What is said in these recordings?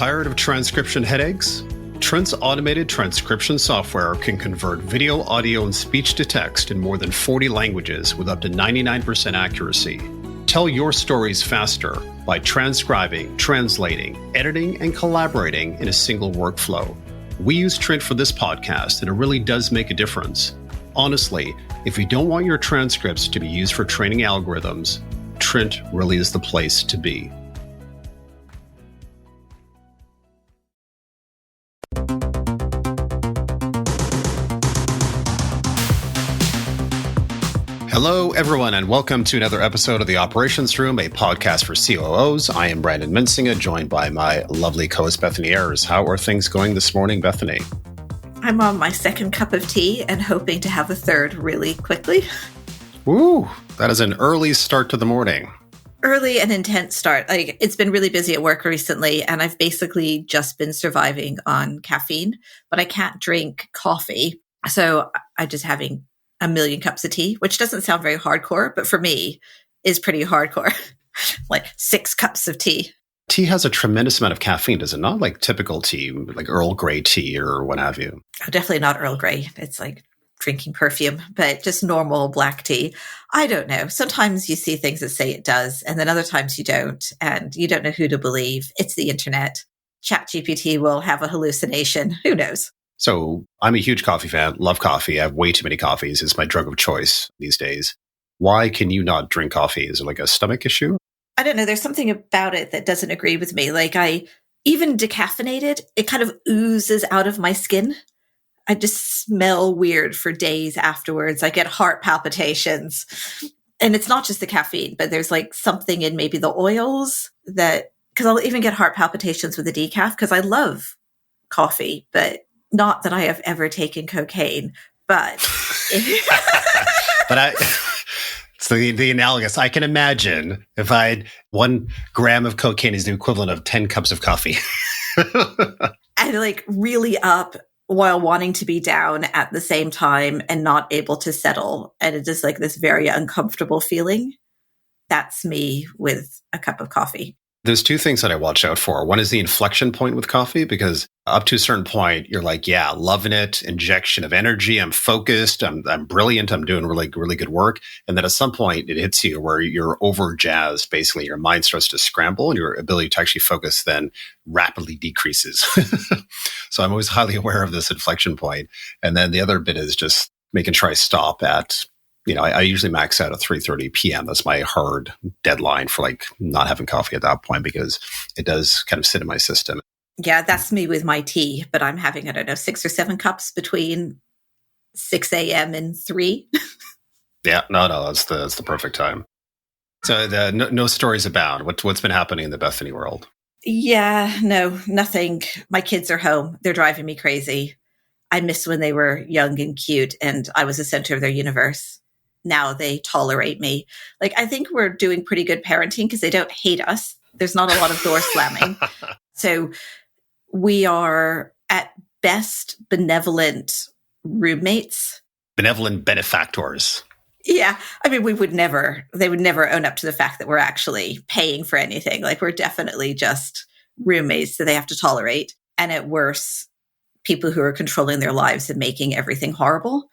Tired of transcription headaches? Trent's automated transcription software can convert video, audio, and speech to text in more than 40 languages with up to 99% accuracy. Tell your stories faster by transcribing, translating, editing, and collaborating in a single workflow. We use Trent for this podcast, and it really does make a difference. Honestly, if you don't want your transcripts to be used for training algorithms, Trent really is the place to be. Hello, everyone, and welcome to another episode of The Operations Room, a podcast for COOs. I am Brandon Mensinger, joined by my lovely co-host, Bethany Ayers. How are things going this morning, Bethany? I'm on my second cup of tea and hoping to have a third really quickly. Woo! That is an early start to the morning. Early and intense start. It's been really busy at work recently, and I've basically just been surviving on caffeine, but I can't drink coffee. So I'm just having a million cups of tea, which doesn't sound very hardcore, but for me is pretty hardcore. Like 6 cups of tea. Tea has a tremendous amount of caffeine, does it not? Like typical tea, like Earl Grey tea or what have you. Oh, definitely not Earl Grey. It's like drinking perfume, but just normal black tea. I don't know. Sometimes you see things that say it does, and then other times you don't, and you don't know who to believe. It's the internet. ChatGPT will have a hallucination. Who knows? So I'm a huge coffee fan, love coffee. I have way too many coffees. It's my drug of choice these days. Why can you not drink coffee? Is it like a stomach issue? I don't know. There's something about it that doesn't agree with me. Like even decaffeinated, it kind of oozes out of my skin. I just smell weird for days afterwards. I get heart palpitations. And it's not just the caffeine, but there's like something in maybe the oils that, because I'll even get heart palpitations with the decaf because I love coffee, but not that I have ever taken cocaine, but it's the analogous. I can imagine if I had 1 gram of cocaine is the equivalent of 10 cups of coffee. And like really up while wanting to be down at the same time and not able to settle. And it's just like this very uncomfortable feeling. That's me with a cup of coffee. There's 2 things that I watch out for. One is the inflection point with coffee, because up to a certain point, you're like, yeah, loving it, injection of energy. I'm focused. I'm brilliant. I'm doing really, really good work. And then at some point it hits you where you're over jazzed. Basically, your mind starts to scramble and your ability to actually focus then rapidly decreases. So I'm always highly aware of this inflection point. And then the other bit is just making sure I stop at, I usually max out at 3:30 p.m. That's my hard deadline for like not having coffee at that point, because it does kind of sit in my system. Yeah, that's me with my tea, but I'm having, 6 or 7 cups between 6 a.m. and 3. Yeah, no, that's the perfect time. So no stories abound. What's been happening in the Bethany world? Yeah, no, nothing. My kids are home. They're driving me crazy. I miss when they were young and cute and I was the center of their universe. Now they tolerate me. Like, I think we're doing pretty good parenting because they don't hate us. There's not a lot of door slamming. So we are at best benevolent roommates. Benevolent benefactors. Yeah. I mean, they would never own up to the fact that we're actually paying for anything. Like, we're definitely just roommates that they have to tolerate. And at worst, people who are controlling their lives and making everything horrible,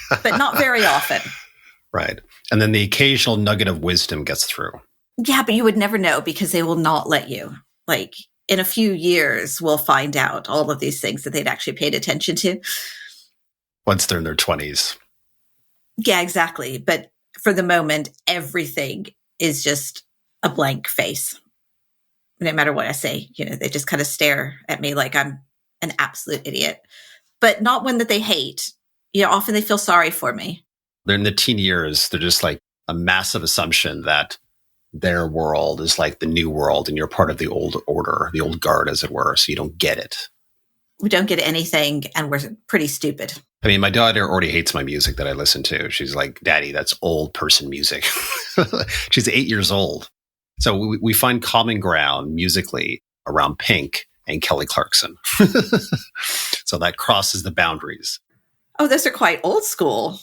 but not very often. Right. And then the occasional nugget of wisdom gets through. Yeah, but you would never know because they will not let you. Like, in a few years, we'll find out all of these things that they'd actually paid attention to. Once they're in their 20s. Yeah, exactly. But for the moment, everything is just a blank face. No matter what I say, they just kind of stare at me like I'm an absolute idiot. But not one that they hate. Often they feel sorry for me. They're in the teen years. They're just like a massive assumption that their world is like the new world and you're part of the old order, the old guard, as it were. So you don't get it. We don't get anything and we're pretty stupid. I mean, my daughter already hates my music that I listen to. She's like, Daddy, that's old person music. She's 8 years old. So we find common ground musically around Pink and Kelly Clarkson. So that crosses the boundaries. Oh, those are quite old school.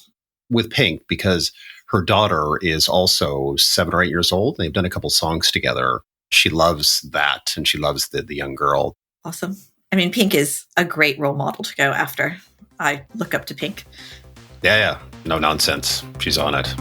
With Pink, because her daughter is also 7 or 8 years old. They've done a couple songs together. She loves that, and she loves the young girl. Awesome. I mean, Pink is a great role model to go after. I look up to Pink. Yeah. No nonsense. She's on it.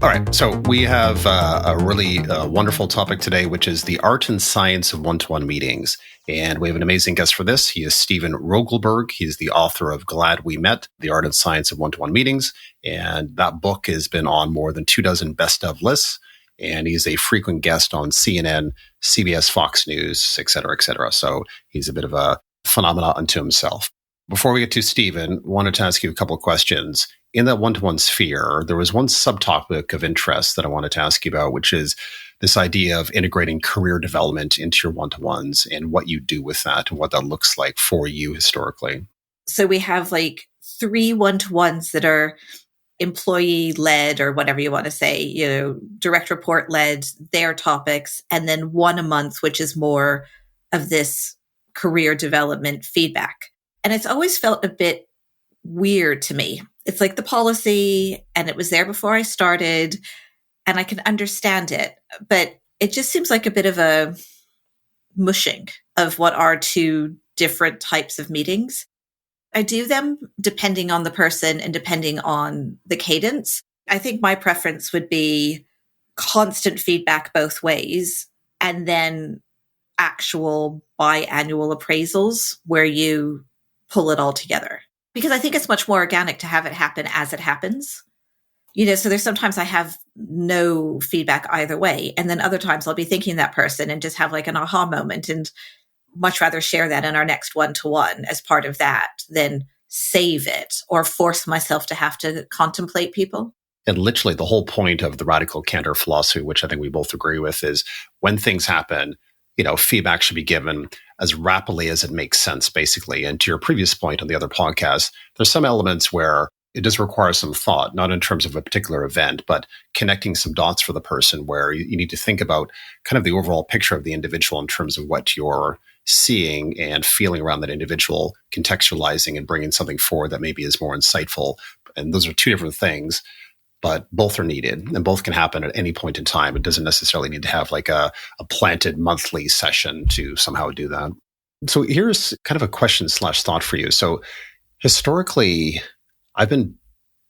All right. So we have a really wonderful topic today, which is the art and science of one-to-one meetings. And we have an amazing guest for this. He is Steven Rogelberg. He's the author of Glad We Met, The Art and Science of One-to-One Meetings. And that book has been on more than 24 best of lists. And he's a frequent guest on CNN, CBS, Fox News, et cetera, et cetera. So he's a bit of a phenomenon unto himself. Before we get to Steven, wanted to ask you a couple of questions. In that one-to-one sphere, there was one subtopic of interest that I wanted to ask you about, which is this idea of integrating career development into your one-to-ones and what you do with that and what that looks like for you historically. So we have like 3 one-to-ones that are employee-led or whatever you want to say, direct report-led, their topics, and then 1 a month, which is more of this career development feedback. And it's always felt a bit weird to me. It's like the policy, and it was there before I started, and I can understand it, but it just seems like a bit of a mushing of what are 2 different types of meetings. I do them depending on the person and depending on the cadence. I think my preference would be constant feedback both ways, and then actual biannual appraisals where you pull it all together. Because I think it's much more organic to have it happen as it happens. So there's sometimes I have no feedback either way. And then other times I'll be thinking that person and just have like an aha moment, and much rather share that in our next one-to-one as part of that than save it or force myself to have to contemplate people. And literally the whole point of the radical candor philosophy, which I think we both agree with, is when things happen, feedback should be given as rapidly as it makes sense, basically. And to your previous point on the other podcast, there's some elements where it does require some thought, not in terms of a particular event, but connecting some dots for the person where you need to think about kind of the overall picture of the individual in terms of what you're seeing and feeling around that individual, contextualizing and bringing something forward that maybe is more insightful. And those are 2 different things, but both are needed and both can happen at any point in time. It doesn't necessarily need to have like a planted monthly session to somehow do that. So here's kind of a question/thought for you. So historically, I've been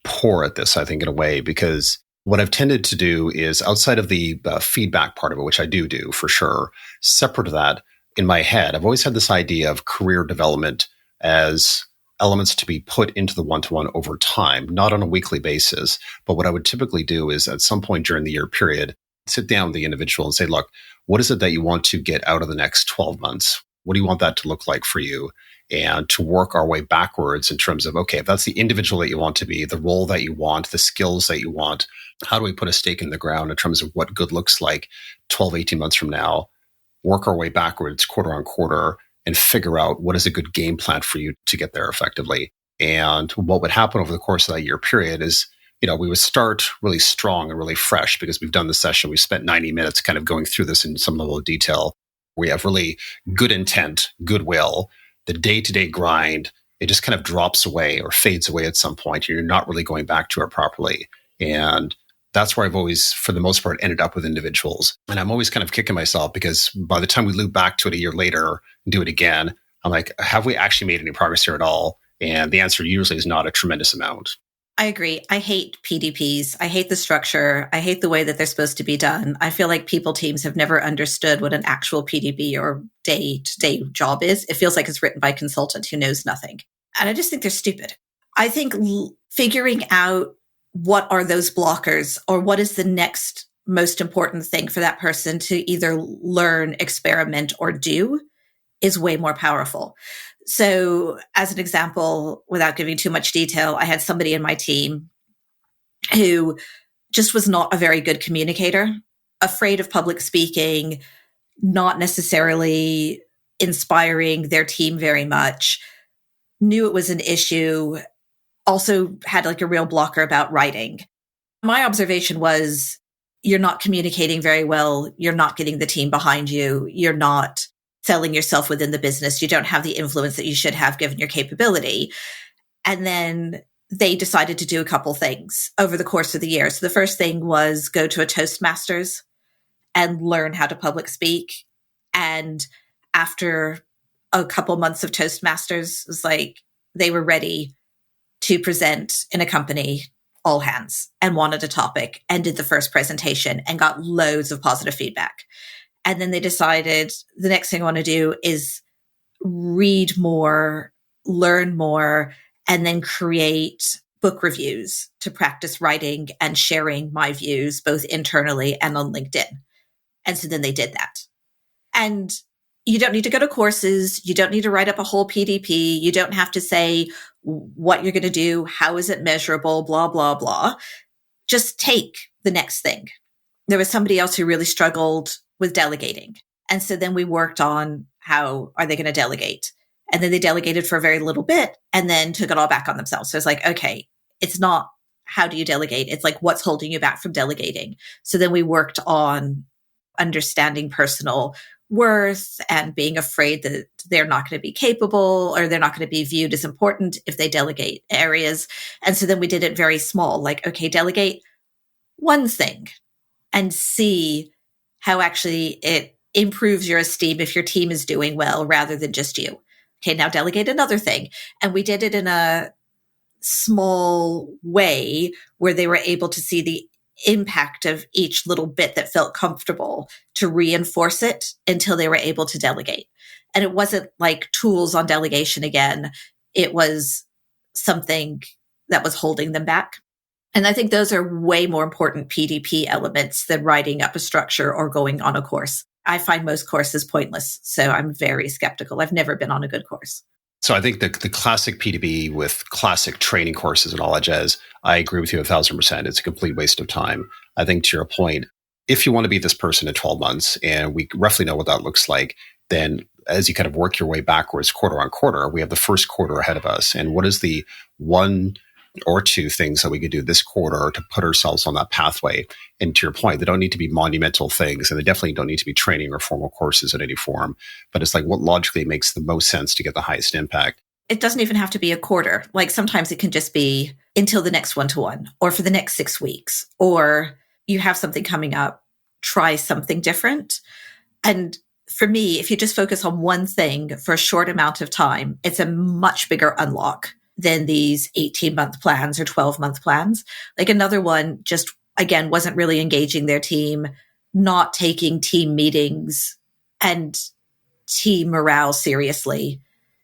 poor at this, I think, in a way, because what I've tended to do is outside of the feedback part of it, which I do for sure, separate to that, in my head, I've always had this idea of career development as elements to be put into the one-to-one over time, not on a weekly basis. But what I would typically do is at some point during the year period, sit down with the individual and say, look, what is it that you want to get out of the next 12 months? What do you want that to look like for you? And to work our way backwards in terms of, okay, if that's the individual that you want to be, the role that you want, the skills that you want, how do we put a stake in the ground in terms of what good looks like 12, 18 months from now, work our way backwards quarter on quarter, and figure out what is a good game plan for you to get there effectively. And what would happen over the course of that year period is, we would start really strong and really fresh because we've done the session. We've spent 90 minutes kind of going through this in some level of detail. We have really good intent, goodwill. The day-to-day grind, it just kind of drops away or fades away at some point. You're not really going back to it properly. And that's where I've always, for the most part, ended up with individuals. And I'm always kind of kicking myself because by the time we loop back to it a year later and do it again, I'm like, have we actually made any progress here at all? And the answer usually is not a tremendous amount. I agree. I hate PDPs. I hate the structure. I hate the way that they're supposed to be done. I feel like people teams have never understood what an actual PDP or day-to-day job is. It feels like it's written by a consultant who knows nothing. And I just think they're stupid. I think figuring out what are those blockers or what is the next most important thing for that person to either learn, experiment, or do is way more powerful. So as an example, without giving too much detail, I had somebody in my team who just was not a very good communicator, afraid of public speaking, not necessarily inspiring their team very much, knew it was an issue, also had like a real blocker about writing. My observation was, you're not communicating very well. You're not getting the team behind you. You're not selling yourself within the business. You don't have the influence that you should have given your capability. And then they decided to do a couple things over the course of the year. So the first thing was go to a Toastmasters and learn how to public speak. And after a couple months of Toastmasters, it was like they were ready to present in a company all hands and wanted a topic and did the first presentation and got loads of positive feedback. And then they decided the next thing I want to do is read more, learn more, and then create book reviews to practice writing and sharing my views both internally and on LinkedIn. And so then they did that. And you don't need to go to courses. You don't need to write up a whole PDP. You don't have to say what you're going to do. How is it measurable? Blah, blah, blah. Just take the next thing. There was somebody else who really struggled with delegating. And so then we worked on how are they going to delegate? And then they delegated for a very little bit and then took it all back on themselves. So it's like, okay, it's not how do you delegate? It's like, what's holding you back from delegating? So then we worked on understanding personal worth and being afraid that they're not going to be capable or they're not going to be viewed as important if they delegate areas. And so then we did it very small, like, okay, delegate one thing and see how actually it improves your esteem if your team is doing well rather than just you. Okay, now delegate another thing. And we did it in a small way where they were able to see the impact of each little bit that felt comfortable to reinforce it until they were able to delegate. And it wasn't like tools on delegation again. It was something that was holding them back. And I think those are way more important PDP elements than writing up a structure or going on a course. I find most courses pointless, so I'm very skeptical. I've never been on a good course. So I think the classic PDP with classic training courses and all that jazz, I agree with you 1,000%. It's a complete waste of time. I think to your point, if you want to be this person in 12 months, and we roughly know what that looks like, then as you kind of work your way backwards quarter on quarter, we have the first quarter ahead of us. And what is the one or two things that we could do this quarter to put ourselves on that pathway? And to your point, they don't need to be monumental things, and they definitely don't need to be training or formal courses in any form. But it's like what logically makes the most sense to get the highest impact. It doesn't even have to be a quarter. Like sometimes it can just be until the next one-to-one or for the next 6 weeks, or you have something coming up, try something different. And for me, if you just focus on one thing for a short amount of time, it's a much bigger unlock than these 18-month plans or 12-month plans. Like another one just, again, wasn't really engaging their team, not taking team meetings and team morale seriously.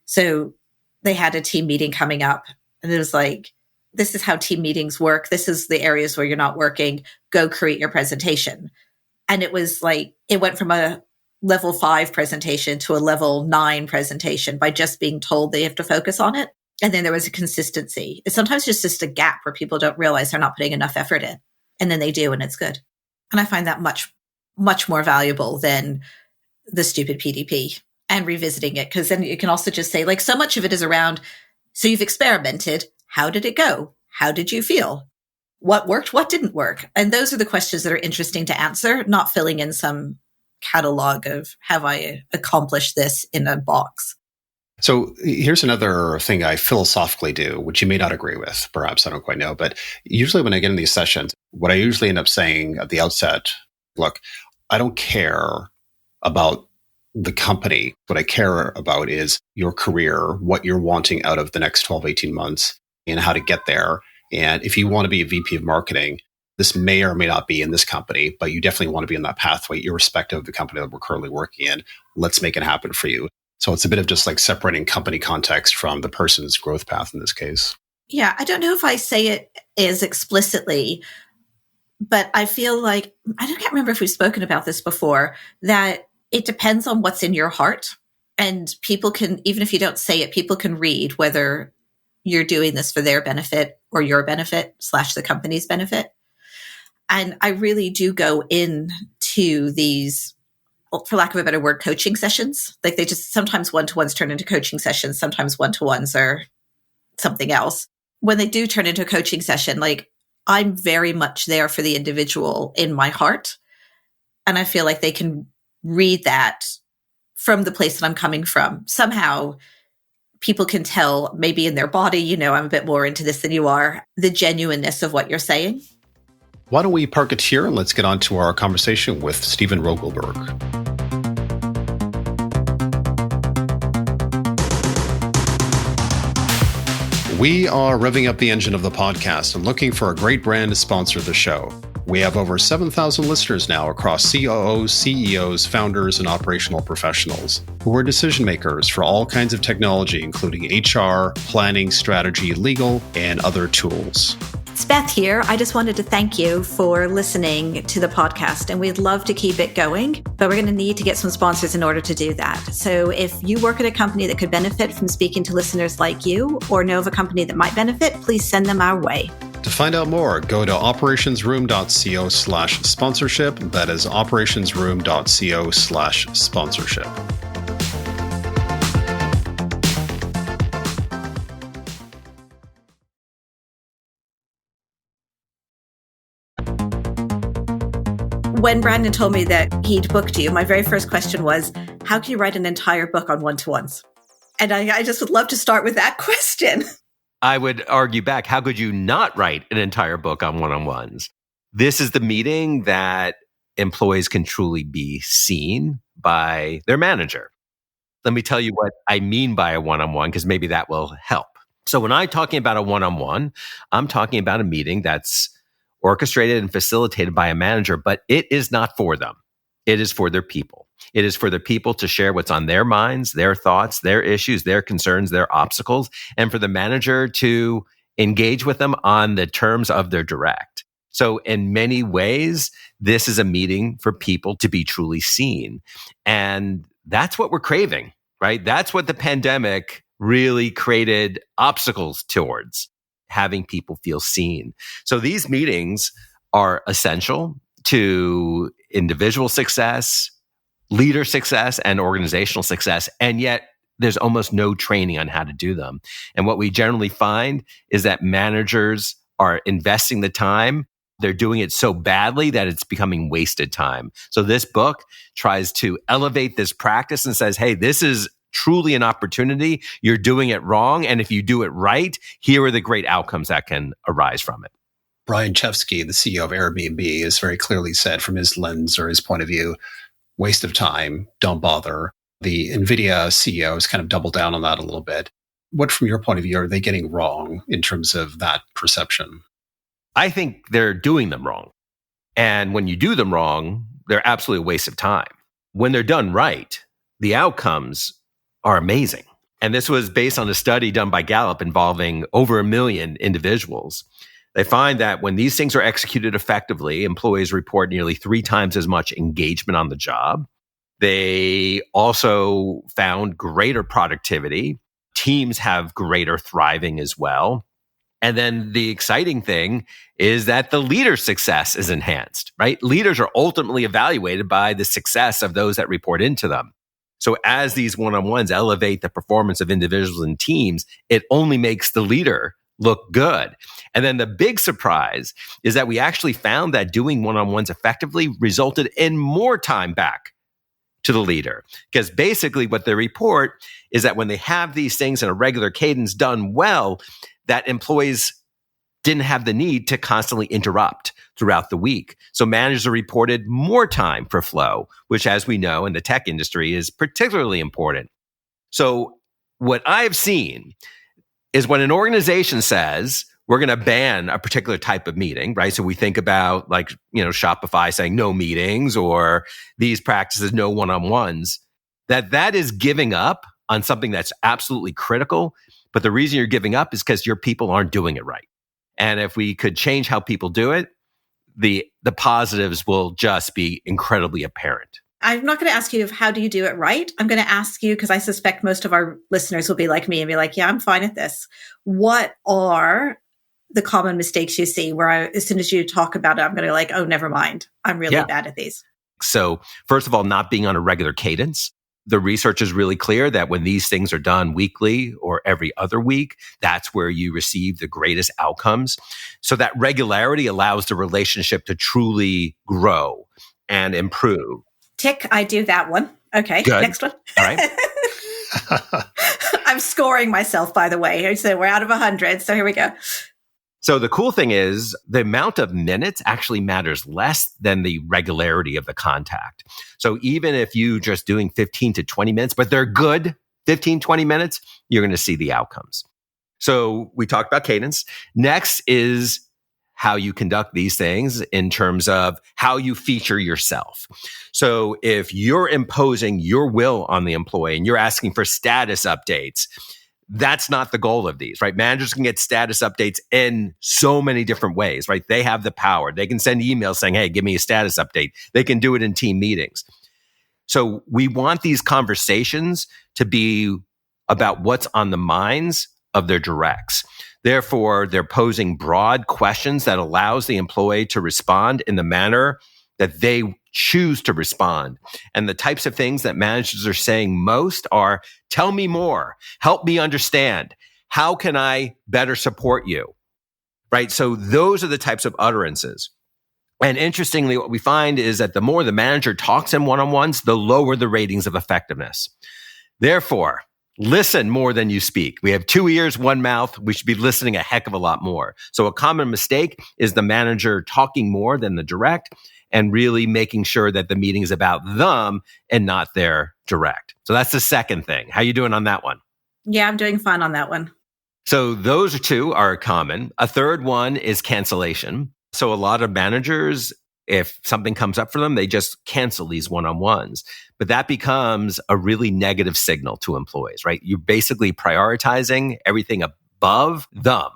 So they had a team meeting coming up and it was like, this is how team meetings work. This is the areas where you're not working. Go create your presentation. And it was like, it went from a level 5 presentation to a level 9 presentation by just being told they have to focus on it. And then there was a consistency. It's sometimes just a gap where people don't realize they're not putting enough effort in. And then they do, and it's good. And I find that much, much more valuable than the stupid PDP and revisiting it. Because then you can also just say, like, so much of it is around, so you've experimented. How did it go? How did you feel? What worked? What didn't work? And those are the questions that are interesting to answer, not filling in some catalog of, have I accomplished this in a box? So here's another thing I philosophically do, which you may not agree with, perhaps, I don't quite know. But usually when I get in these sessions, what I usually end up saying at the outset, look, I don't care about the company. What I care about is your career, what you're wanting out of the next 12, 18 months, and how to get there. And if you want to be a VP of marketing, this may or may not be in this company, but you definitely want to be in that pathway, irrespective of the company that we're currently working in. Let's make it happen for you. So it's a bit of just like separating company context from the person's growth path in this case. Yeah, I don't know if I say it as explicitly, but I feel like, I can't remember if we've spoken about this before, that it depends on what's in your heart. And people can, even if you don't say it, people can read whether you're doing this for their benefit or your benefit / the company's benefit. And I really do go into these, for lack of a better word, coaching sessions. Like they just, sometimes one-to-ones turn into coaching sessions. Sometimes one-to-ones are something else. When they do turn into a coaching session, like I'm very much there for the individual in my heart. And I feel like they can read that from the place that I'm coming from. Somehow people can tell, maybe in their body, I'm a bit more into this than you are, the genuineness of what you're saying. Why don't we park it here and let's get on to our conversation with Steven Rogelberg. We are revving up the engine of the podcast and looking for a great brand to sponsor the show. We have over 7,000 listeners now across COOs, CEOs, founders, and operational professionals who are decision makers for all kinds of technology, including HR, planning, strategy, legal, and other tools. It's Beth here. I just wanted to thank you for listening to the podcast, and we'd love to keep it going, but we're going to need to get some sponsors in order to do that. So if you work at a company that could benefit from speaking to listeners like you, or know of a company that might benefit, please send them our way. To find out more, go to operationsroom.co/sponsorship. That is operationsroom.co/sponsorship. When Brandon told me that he'd booked you, my very first question was, how can you write an entire book on one-to-ones? And I just would love to start with that question. I would argue back, how could you not write an entire book on one-on-ones? This is the meeting that employees can truly be seen by their manager. Let me tell you what I mean by a one-on-one, because maybe that will help. So when I'm talking about a one-on-one, I'm talking about a meeting that's orchestrated and facilitated by a manager, but it is not for them. It is for their people. It is for the people to share what's on their minds, their thoughts, their issues, their concerns, their obstacles, and for the manager to engage with them on the terms of their direct. So in many ways, this is a meeting for people to be truly seen. And that's what we're craving, right? That's what the pandemic really created obstacles towards, having people feel seen. So these meetings are essential to individual success, leader success, and organizational success. And yet there's almost no training on how to do them. And what we generally find is that managers are investing the time. They're doing it so badly that it's becoming wasted time. So this book tries to elevate this practice and says, hey, this is truly an opportunity. You're doing it wrong. And if you do it right, here are the great outcomes that can arise from it. Brian Chesky, the CEO of Airbnb, has very clearly said from his lens or his point of view, waste of time, don't bother. The NVIDIA CEO has kind of doubled down on that a little bit. What, from your point of view, are they getting wrong in terms of that perception? I think they're doing them wrong. And when you do them wrong, they're absolutely a waste of time. When they're done right, the outcomes are amazing. And this was based on a study done by Gallup involving over 1 million individuals. They find that when these things are executed effectively, employees report nearly 3 times as much engagement on the job. They also found greater productivity. Teams have greater thriving as well. And then the exciting thing is that the leader's success is enhanced, right? Leaders are ultimately evaluated by the success of those that report into them. So as these one-on-ones elevate the performance of individuals and teams, it only makes the leader look good. And then the big surprise is that we actually found that doing one-on-ones effectively resulted in more time back to the leader. Because basically what they report is that when they have these things in a regular cadence done well, that employees didn't have the need to constantly interrupt throughout the week. So managers reported more time for flow, which, as we know in the tech industry, is particularly important. So what I've seen is when an organization says, we're going to ban a particular type of meeting, right? So we think about Shopify saying no meetings or these practices, no one-on-ones, that is giving up on something that's absolutely critical. But the reason you're giving up is because your people aren't doing it right. And if we could change how people do it, the positives will just be incredibly apparent. I'm not going to ask you how do you do it right. I'm going to ask you, because I suspect most of our listeners will be like me and be like, yeah, I'm fine at this. What are the common mistakes you see where as soon as you talk about it, I'm going to be like, oh, never mind. I'm really bad at these. So first of all, not being on a regular cadence. The research is really clear that when these things are done weekly or every other week, that's where you receive the greatest outcomes. So that regularity allows the relationship to truly grow and improve. Tick, I do that one. Okay, good. Next one. All right. I'm scoring myself, by the way. So we're out of 100. So here we go. So the cool thing is the amount of minutes actually matters less than the regularity of the contact. So even if you just doing 15 to 20 minutes, but they're good 15, 20 minutes, you're going to see the outcomes. So we talked about cadence. Next is how you conduct these things in terms of how you feature yourself. So if you're imposing your will on the employee and you're asking for status updates, that's not the goal of these, right? Managers can get status updates in so many different ways, right? They have the power. They can send emails saying, hey, give me a status update. They can do it in team meetings. So we want these conversations to be about what's on the minds of their directs. Therefore, they're posing broad questions that allows the employee to respond in the manner that they choose to respond. And the types of things that managers are saying most are, tell me more, help me understand, how can I better support you, right? So those are the types of utterances. And interestingly, what we find is that the more the manager talks in one-on-ones, the lower the ratings of effectiveness. Therefore, listen more than you speak. We have 2 ears, 1 mouth. We should be listening a heck of a lot more. So a common mistake is the manager talking more than the direct and really making sure that the meeting is about them and not their direct. So that's the second thing. How you doing on that one? Yeah, I'm doing fine on that one. So those two are common. A third one is cancellation. So a lot of managers, if something comes up for them, they just cancel these one-on-ones. But that becomes a really negative signal to employees, right? You're basically prioritizing everything above them.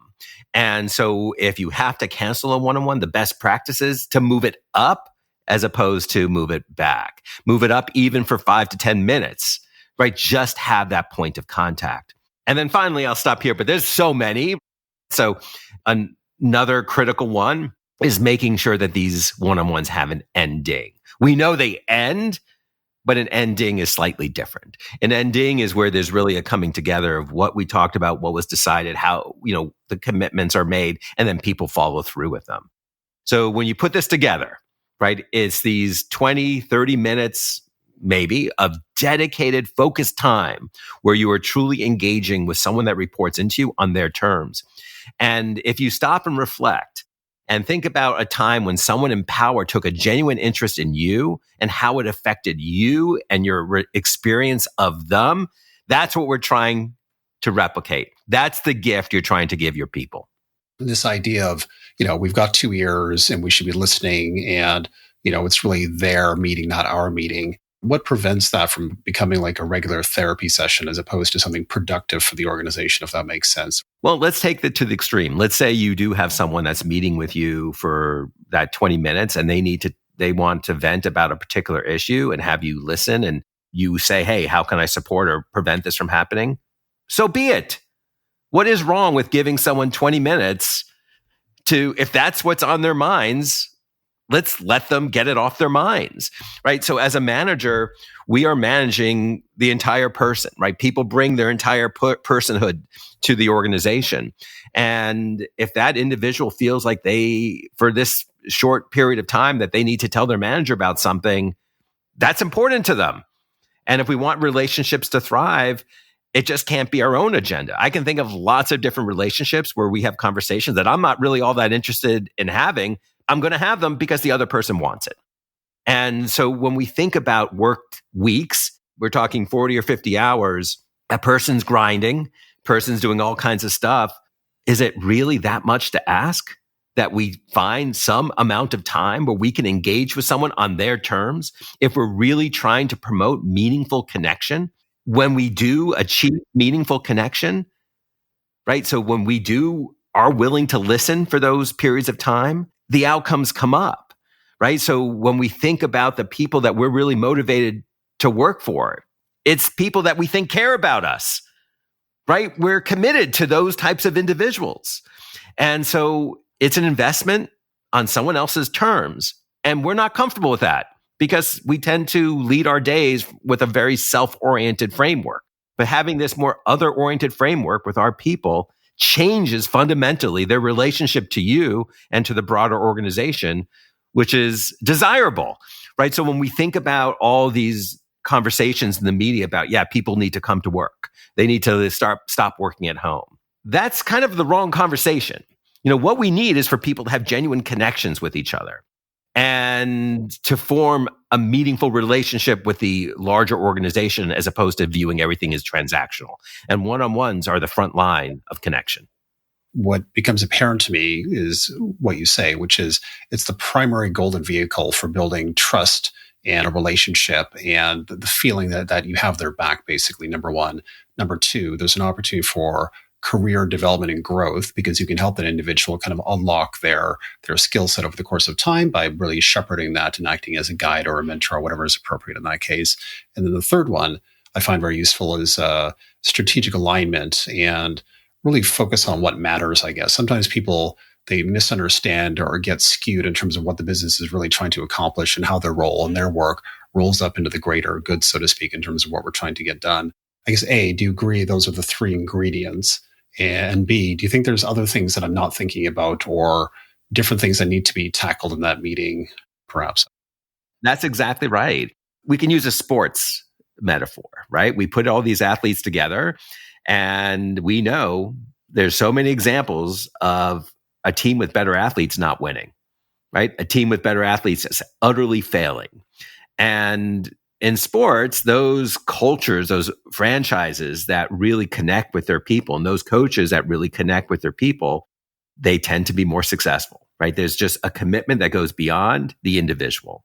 And so if you have to cancel a one-on-one, the best practice is to move it up as opposed to move it back. Move it up even for 5 to 10 minutes, right? Just have that point of contact. And then finally, I'll stop here, but there's so many. So another critical one is making sure that these one-on-ones have an ending. We know they end, but an ending is slightly different. An ending is where there's really a coming together of what we talked about, what was decided, how, the commitments are made, and then people follow through with them. So when you put this together, right, it's these 20, 30 minutes maybe of dedicated, focused time where you are truly engaging with someone that reports into you on their terms. And if you stop and reflect, and think about a time when someone in power took a genuine interest in you and how it affected you and your experience of them. That's what we're trying to replicate. That's the gift you're trying to give your people. This idea of, we've got 2 ears and we should be listening and, it's really their meeting, not our meeting. What prevents that from becoming like a regular therapy session as opposed to something productive for the organization, if that makes sense? Well, let's take that to the extreme. Let's say you do have someone that's meeting with you for that 20 minutes and they want to vent about a particular issue and have you listen and you say, hey, how can I support or prevent this from happening? So be it. What is wrong with giving someone 20 minutes if that's what's on their minds? Let's let them get it off their minds, right? So as a manager, we are managing the entire person, right? People bring their entire personhood to the organization. And if that individual feels like for this short period of time that they need to tell their manager about something, that's important to them. And if we want relationships to thrive, it just can't be our own agenda. I can think of lots of different relationships where we have conversations that I'm not really all that interested in having. I'm going to have them because the other person wants it. And so when we think about worked weeks, we're talking 40 or 50 hours, a person's grinding, person's doing all kinds of stuff. Is it really that much to ask that we find some amount of time where we can engage with someone on their terms? If we're really trying to promote meaningful connection, when we do achieve meaningful connection, right? So when we are willing to listen for those periods of time, the outcomes come up, right? So when we think about the people that we're really motivated to work for, it's people that we think care about us, right? We're committed to those types of individuals. And so it's an investment on someone else's terms. And we're not comfortable with that because we tend to lead our days with a very self-oriented framework. But having this more other-oriented framework with our people changes fundamentally their relationship to you and to the broader organization, which is desirable, right? So when we think about all these conversations in the media about, people need to come to work. They need to stop working at home. That's kind of the wrong conversation, What we need is for people to have genuine connections with each other and to form a meaningful relationship with the larger organization as opposed to viewing everything as transactional. And one-on-ones are the front line of connection. What becomes apparent to me is what you say, which is it's the primary golden vehicle for building trust and a relationship and the feeling that you have their back, basically, number one. Number two, there's an opportunity for career development and growth because you can help that individual kind of unlock their skill set over the course of time by really shepherding that and acting as a guide or a mentor or whatever is appropriate in that case. And then the third one I find very useful is strategic alignment and really focus on what matters, I guess. Sometimes people, they misunderstand or get skewed in terms of what the business is really trying to accomplish and how their role and their work rolls up into the greater good, so to speak, in terms of what we're trying to get done. I guess, A, do you agree those are the three ingredients? And B, do you think there's other things that I'm not thinking about or different things that need to be tackled in that meeting, perhaps? That's exactly right. We can use a sports metaphor, right? We put all these athletes together and we know there's so many examples of a team with better athletes not winning, right? A team with better athletes is utterly failing. And in sports, those cultures, those franchises that really connect with their people and those coaches that really connect with their people, they tend to be more successful, right? There's just a commitment that goes beyond the individual.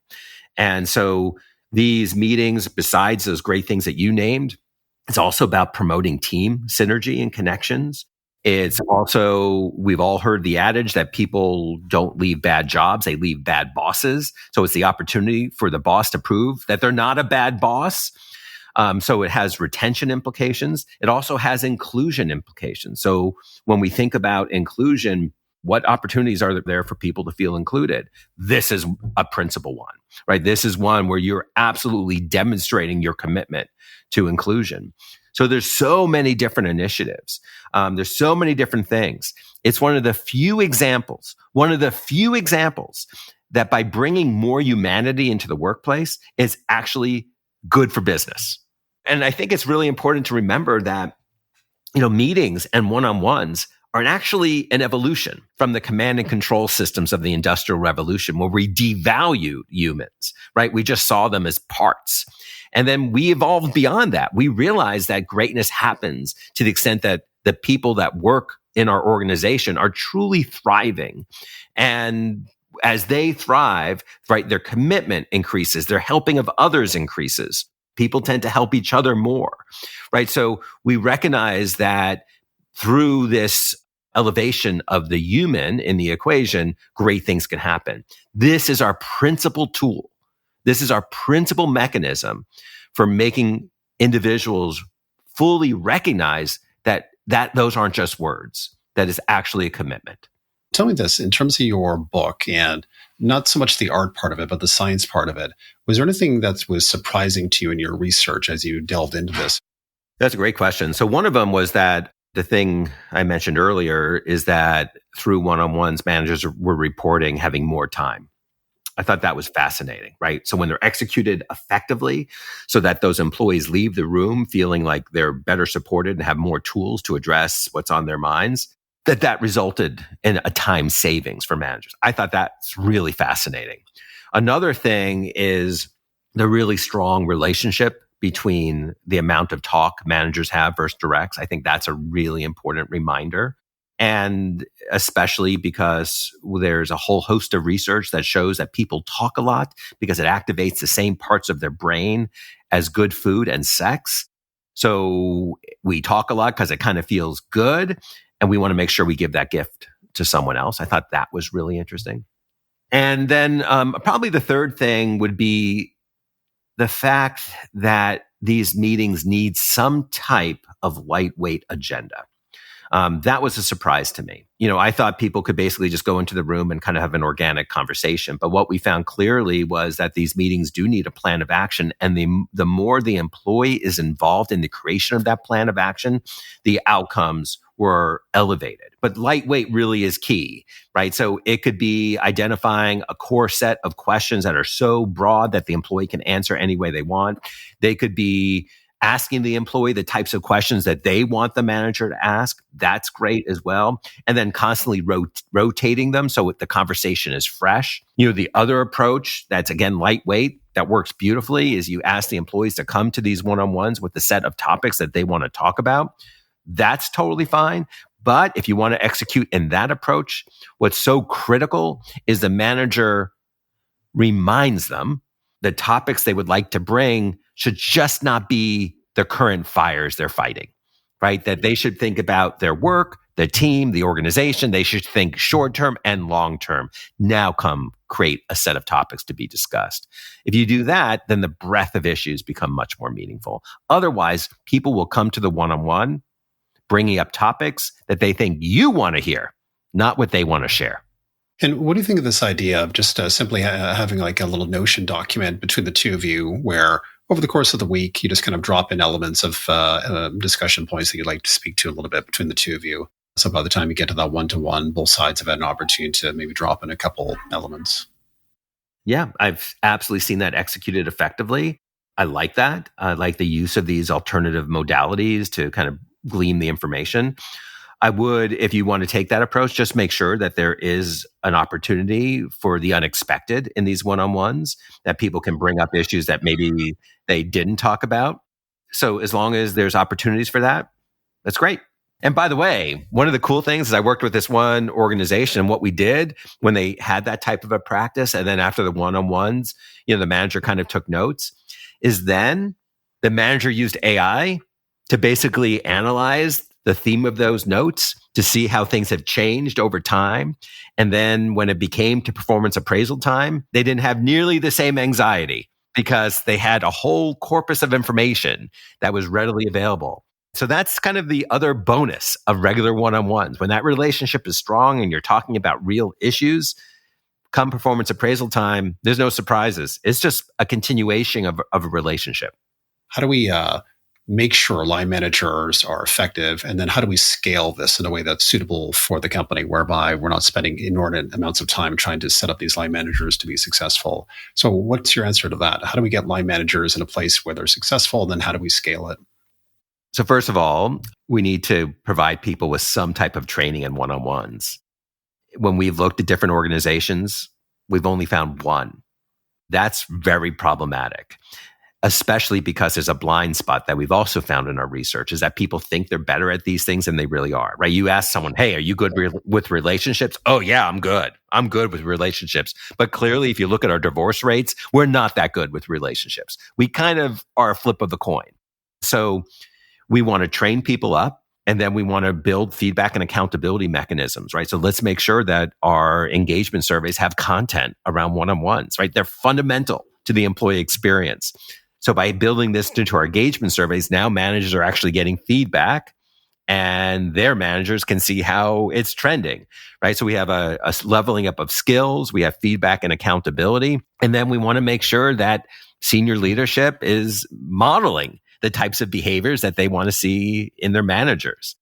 And so these meetings, besides those great things that you named, it's also about promoting team synergy and connections. It's also, we've all heard the adage that people don't leave bad jobs, they leave bad bosses. So it's the opportunity for the boss to prove that they're not a bad boss. So it has retention implications. It also has inclusion implications. So when we think about inclusion, what opportunities are there for people to feel included? This is a principal one, right? This is one where you're absolutely demonstrating your commitment to inclusion. So there's so many different initiatives. There's so many different things. It's one of the few examples that by bringing more humanity into the workplace is actually good for business. And I think it's really important to remember that, meetings and one-on-ones are actually an evolution from the command and control systems of the Industrial Revolution, where we devalued humans, right? We just saw them as parts. And then we evolved beyond that. We realized that greatness happens to the extent that the people that work in our organization are truly thriving. And as they thrive, right, their commitment increases, their helping of others increases. People tend to help each other more, right? So we recognize that through this elevation of the human in the equation, great things can happen. This is our principal tool. This is our principal mechanism for making individuals fully recognize that those aren't just words, that is actually a commitment. Tell me this, in terms of your book, and not so much the art part of it, but the science part of it, was there anything that was surprising to you in your research as you delved into this? That's a great question. So one of them was that the thing I mentioned earlier is that through one-on-ones, managers were reporting having more time. I thought that was fascinating, right? So when they're executed effectively so that those employees leave the room feeling like they're better supported and have more tools to address what's on their minds, that resulted in a time savings for managers. I thought that's really fascinating. Another thing is the really strong relationship between the amount of talk managers have versus directs. I think that's a really important reminder. And especially because there's a whole host of research that shows that people talk a lot because it activates the same parts of their brain as good food and sex. So we talk a lot because it kind of feels good, and we want to make sure we give that gift to someone else. I thought that was really interesting. And then probably the third thing would be the fact that these meetings need some type of lightweight agenda. That was a surprise to me. I thought people could basically just go into the room and kind of have an organic conversation. But what we found clearly was that these meetings do need a plan of action. And the more the employee is involved in the creation of that plan of action, the outcomes were elevated. But lightweight really is key, right? So it could be identifying a core set of questions that are so broad that the employee can answer any way they want. They could be asking the employee the types of questions that they want the manager to ask. That's great as well. And then constantly rotating them so the conversation is fresh. The other approach that's, again, lightweight, that works beautifully is you ask the employees to come to these one-on-ones with the set of topics that they want to talk about. That's totally fine. But if you want to execute in that approach, what's so critical is the manager reminds them the topics they would like to bring should just not be the current fires they're fighting, right? That they should think about their work, the team, the organization. They should think short-term and long-term. Now come create a set of topics to be discussed. If you do that, then the breadth of issues become much more meaningful. Otherwise, people will come to the one-on-one bringing up topics that they think you want to hear, not what they want to share. And what do you think of this idea of just simply having like a little Notion document between the two of you where over the course of the week, you just kind of drop in elements of discussion points that you'd like to speak to a little bit between the two of you. So by the time you get to that one-to-one, both sides have had an opportunity to maybe drop in a couple elements. Yeah, I've absolutely seen that executed effectively. I like that. I like the use of these alternative modalities to kind of glean the information. I would, if you want to take that approach, just make sure that there is an opportunity for the unexpected in these one-on-ones, that people can bring up issues that maybe they didn't talk about. So as long as there's opportunities for that, that's great. And by the way, one of the cool things is I worked with this one organization, and what we did when they had that type of a practice, and then after the one-on-ones, the manager kind of took notes, is then the manager used AI to basically analyze the theme of those notes to see how things have changed over time. And then when it became to performance appraisal time, they didn't have nearly the same anxiety because they had a whole corpus of information that was readily available. So that's kind of the other bonus of regular one-on-ones. When that relationship is strong and you're talking about real issues, come performance appraisal time, there's no surprises. It's just a continuation of a relationship. How do we make sure line managers are effective? And then how do we scale this in a way that's suitable for the company, whereby we're not spending inordinate amounts of time trying to set up these line managers to be successful? So what's your answer to that? How do we get line managers in a place where they're successful? And then how do we scale it? So first of all, we need to provide people with some type of training in one-on-ones. When we've looked at different organizations, we've only found one. That's very problematic, especially because there's a blind spot that we've also found in our research, is that people think they're better at these things than they really are, right? You ask someone, hey, are you good with relationships? Oh yeah, I'm good. I'm good with relationships. But clearly, if you look at our divorce rates, we're not that good with relationships. We kind of are a flip of the coin. So we want to train people up, and then we want to build feedback and accountability mechanisms, right? So let's make sure that our engagement surveys have content around one-on-ones, right? They're fundamental to the employee experience. So by building this into our engagement surveys, now managers are actually getting feedback, and their managers can see how it's trending, right? So we have a leveling up of skills, we have feedback and accountability, and then we want to make sure that senior leadership is modeling the types of behaviors that they want to see in their managers.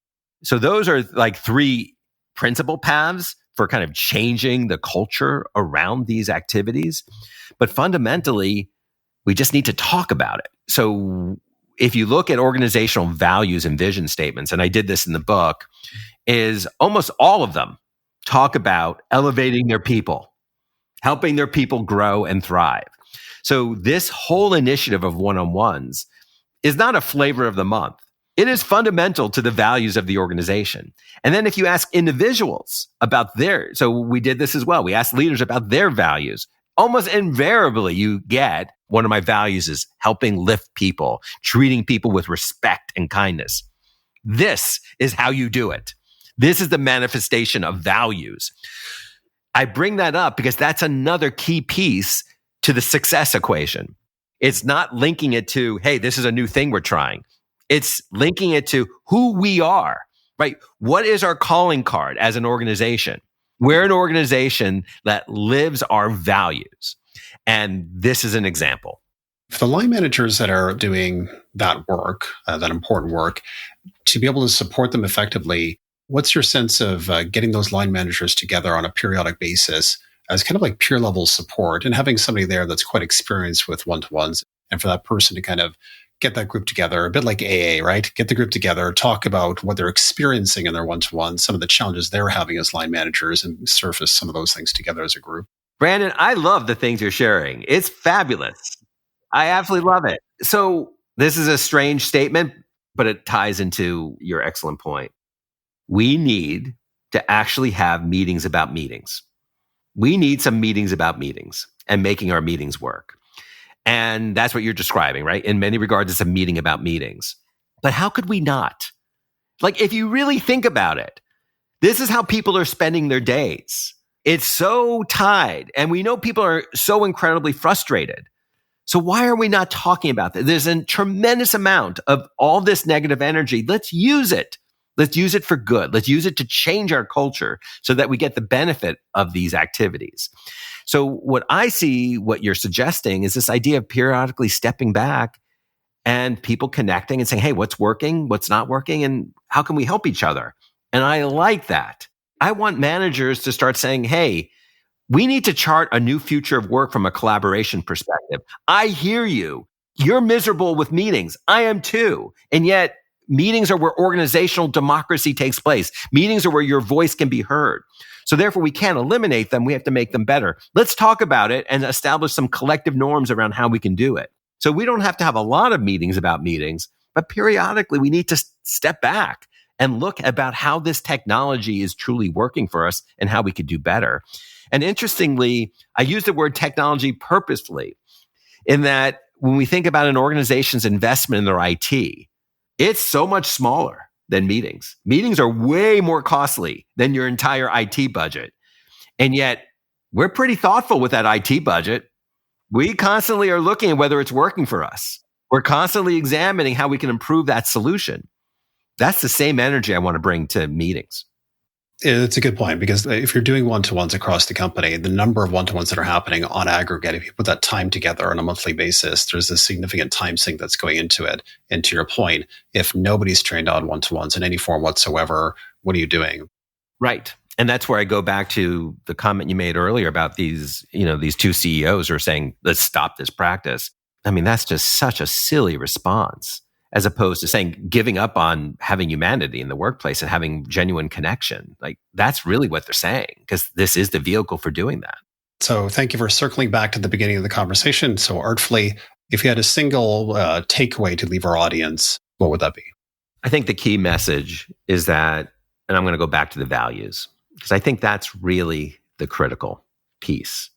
So those are like three principal paths for kind of changing the culture around these activities. But fundamentally, we just need to talk about it. So if you look at organizational values and vision statements, and I did this in the book, is almost all of them talk about elevating their people, helping their people grow and thrive. So this whole initiative of one-on-ones is not a flavor of the month. It is fundamental to the values of the organization. And then if you ask individuals about so we did this as well. We asked leaders about their values. Almost invariably, you get, one of my values is helping lift people, treating people with respect and kindness. This is how you do it. This is the manifestation of values. I bring that up because that's another key piece to the success equation. It's not linking it to, hey, this is a new thing we're trying. It's linking it to who we are, right? What is our calling card as an organization? We're an organization that lives our values. And this is an example. For the line managers that are doing that work, that important work, to be able to support them effectively, what's your sense of getting those line managers together on a periodic basis as kind of like peer level support and having somebody there that's quite experienced with one-to-ones, and for that person to kind of get that group together, a bit like AA, right? Get the group together, talk about what they're experiencing in their one-to-one, some of the challenges they're having as line managers, and surface some of those things together as a group. Brandon, I love the things you're sharing. It's fabulous. I absolutely love it. So this is a strange statement, but it ties into your excellent point. We need to actually have meetings about meetings. We need some meetings about meetings and making our meetings work. And that's what you're describing, right? In many regards, it's a meeting about meetings. But how could we not? Like, if you really think about it, this is how people are spending their days. It's so tied. And we know people are so incredibly frustrated. So why are we not talking about that? There's a tremendous amount of all this negative energy. Let's use it. Let's use it for good. Let's use it to change our culture so that we get the benefit of these activities. So what I see, what you're suggesting, is this idea of periodically stepping back and people connecting and saying, hey, what's working, what's not working, and how can we help each other? And I like that. I want managers to start saying, hey, we need to chart a new future of work from a collaboration perspective. I hear you. You're miserable with meetings. I am too. And yet, meetings are where organizational democracy takes place. Meetings are where your voice can be heard. So therefore, we can't eliminate them. We have to make them better. Let's talk about it and establish some collective norms around how we can do it. So we don't have to have a lot of meetings about meetings, but periodically we need to step back and look about how this technology is truly working for us and how we could do better. And interestingly, I use the word technology purposefully in that when we think about an organization's investment in their IT, it's so much smaller than meetings. Meetings are way more costly than your entire IT budget. And yet, we're pretty thoughtful with that IT budget. We constantly are looking at whether it's working for us. We're constantly examining how we can improve that solution. That's the same energy I want to bring to meetings. It's a good point, because if you're doing one-to-ones across the company, the number of one-to-ones that are happening on aggregate, if you put that time together on a monthly basis, there's a significant time sink that's going into it. And to your point, if nobody's trained on one-to-ones in any form whatsoever, what are you doing? Right. And that's where I go back to the comment you made earlier about these two CEOs who are saying, let's stop this practice. I mean, that's just such a silly response, as opposed to saying giving up on having humanity in the workplace and having genuine connection. Like, that's really what they're saying, because this is the vehicle for doing that. So thank you for circling back to the beginning of the conversation so artfully. If you had a single takeaway to leave our audience, what would that be? I think the key message is that, and I'm going to go back to the values, because I think that's really the critical piece,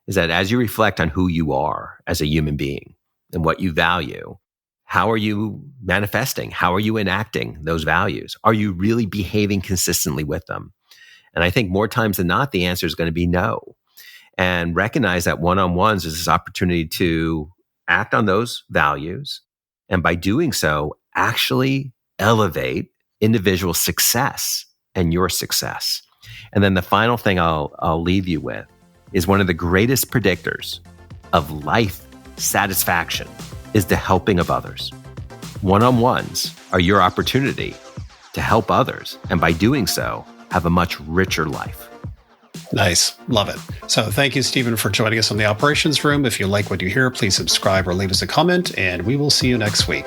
is that as you reflect on who you are as a human being and what you value, how are you manifesting? How are you enacting those values? Are you really behaving consistently with them? And I think more times than not, the answer is going to be no. And recognize that one-on-ones is this opportunity to act on those values. And by doing so, actually elevate individual success and your success. And then the final thing I'll leave you with is one of the greatest predictors of life satisfaction is the helping of others. One-on-ones are your opportunity to help others, and by doing so, have a much richer life. Nice. Love it. So thank you, Steven, for joining us on the Operations Room. If you like what you hear, please subscribe or leave us a comment, and we will see you next week.